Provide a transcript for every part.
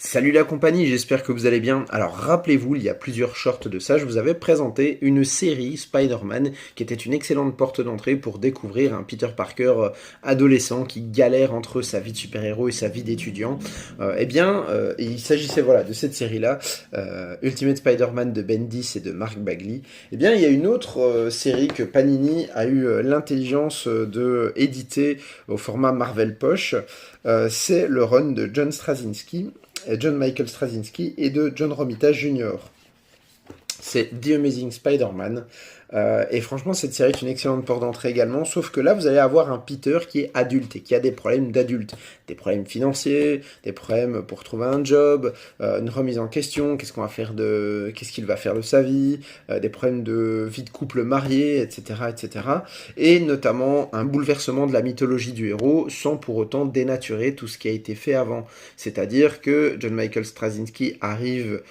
Salut la compagnie, j'espère que vous allez bien. Alors rappelez-vous, il y a plusieurs shorts de ça, je vous avais présenté une série Spider-Man qui était une excellente porte d'entrée pour découvrir un Peter Parker adolescent qui galère entre sa vie de super-héros et sa vie d'étudiant. Il s'agissait voilà de cette série-là, Ultimate Spider-Man de Bendis et de Mark Bagley. Eh bien, il y a une autre série que Panini a eu l'intelligence de éditer au format Marvel Poche. C'est le run de John Michael Straczynski et de John Romita Jr. C'est The Amazing Spider-Man. Et franchement, cette série est une excellente porte d'entrée également, sauf que là, vous allez avoir un Peter qui est adulte et qui a des problèmes d'adulte. Des problèmes financiers, des problèmes pour trouver un job, une remise en question, qu'est-ce qu'il va faire de sa vie, des problèmes de vie de couple marié, etc., etc. Et notamment un bouleversement de la mythologie du héros sans pour autant dénaturer tout ce qui a été fait avant. C'est-à-dire que John Michael Straczynski arrive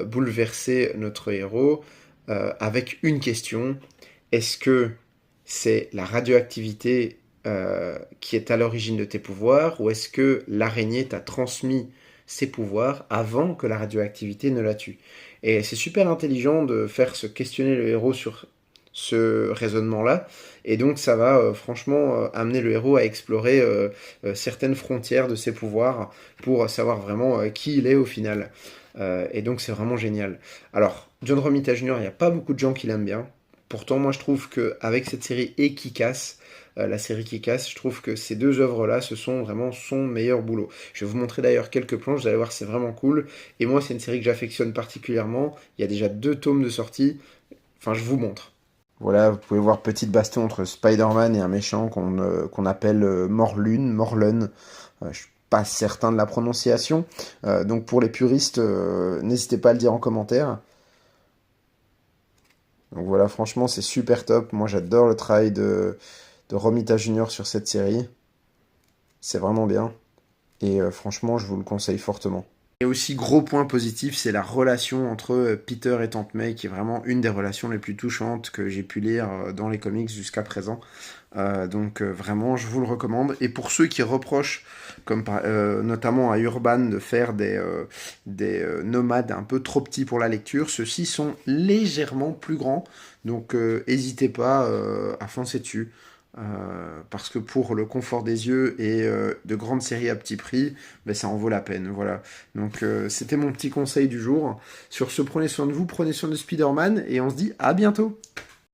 bouleverser notre héros avec une question. Est-ce que c'est la radioactivité qui est à l'origine de tes pouvoirs ou est-ce que l'araignée t'a transmis ses pouvoirs avant que la radioactivité ne la tue? Et c'est super intelligent de faire se questionner le héros sur ce raisonnement-là. Et donc ça va franchement amener le héros à explorer certaines frontières de ses pouvoirs pour savoir vraiment qui il est au final. Et donc c'est vraiment génial. Alors, John Romita Jr., il n'y a pas beaucoup de gens qui l'aiment bien. Pourtant, moi je trouve qu'avec cette série et Kick-Ass, la série Kick-Ass, je trouve que ces deux œuvres-là, ce sont vraiment son meilleur boulot. Je vais vous montrer d'ailleurs quelques planches, vous allez voir, c'est vraiment cool. Et moi, c'est une série que j'affectionne particulièrement. Il y a déjà 2 tomes de sortie. Enfin, je vous montre. Voilà, vous pouvez voir petite baston entre Spider-Man et un méchant qu'on appelle Morlun. Je suis pas certain de la prononciation. Donc pour les puristes, n'hésitez pas à le dire en commentaire. Donc voilà, franchement, c'est super top. Moi, j'adore le travail de Romita Jr. sur cette série. C'est vraiment bien. Et franchement, je vous le conseille fortement. Et aussi, gros point positif, c'est la relation entre Peter et Tante May, qui est vraiment une des relations les plus touchantes que j'ai pu lire dans les comics jusqu'à présent. Vraiment, je vous le recommande. Et pour ceux qui reprochent, notamment à Urban, de faire des nomades un peu trop petits pour la lecture, ceux-ci sont légèrement plus grands. Donc n'hésitez pas à foncer dessus. Parce que pour le confort des yeux et de grandes séries à petit prix, ben, ça en vaut la peine. Voilà. Donc c'était mon petit conseil du jour. Sur ce, prenez soin de vous, prenez soin de Spider-Man et on se dit à bientôt.